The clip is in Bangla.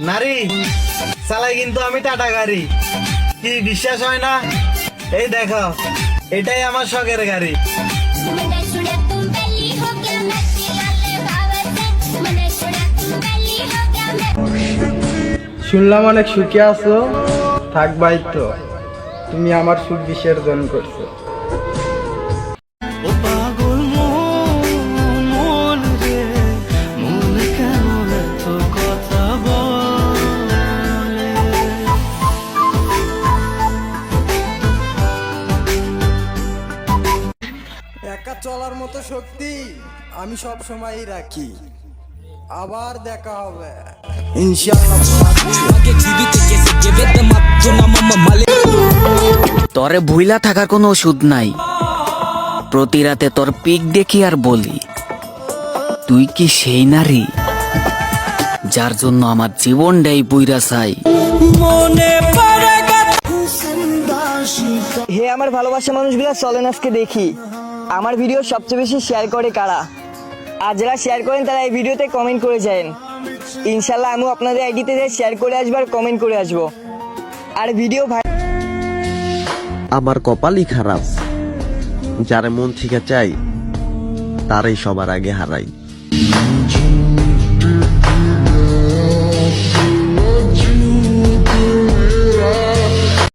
নারী চালাই কিন্তু আমি টাটা গাড়ি। কি বিশ্বাস হয় না? এই দেখো, এটাই আমার শখের গাড়ি। শুনলাম অনেক সুখে আছো, থাকবাই তো। তুমি আমার সুখ বিসর্জন করছো। একা চলার মতো শক্তি আমি সব সময়ই রাখি। আবার দেখা হবে তরে ভুইলা থাকার কোনো ওষুধ নাই। প্রতি রাতে তোর পিক দেখি আর বলি, তুই কি সেই নারী যার জন্য আমার জীবনটাই বুইরা চাই। হে আমার ভালোবাসা মানুষগুলা, চলেন আজকে দেখি আমার ভিডিও সবচেয়ে বেশি শেয়ার করে কারা। আর যারা শেয়ার করেন তারা এই ভিডিওতে কমেন্ট করে যান। ইনশাল্লাহ আমিও আপনাদের আইডিতে শেয়ার করে আসবো আর কমেন্ট করে আসবো। আর ভিডিও ভাই আমার কপালই খারাপ, যারে মন থেকে চাই তারাই সবার আগে হারাই।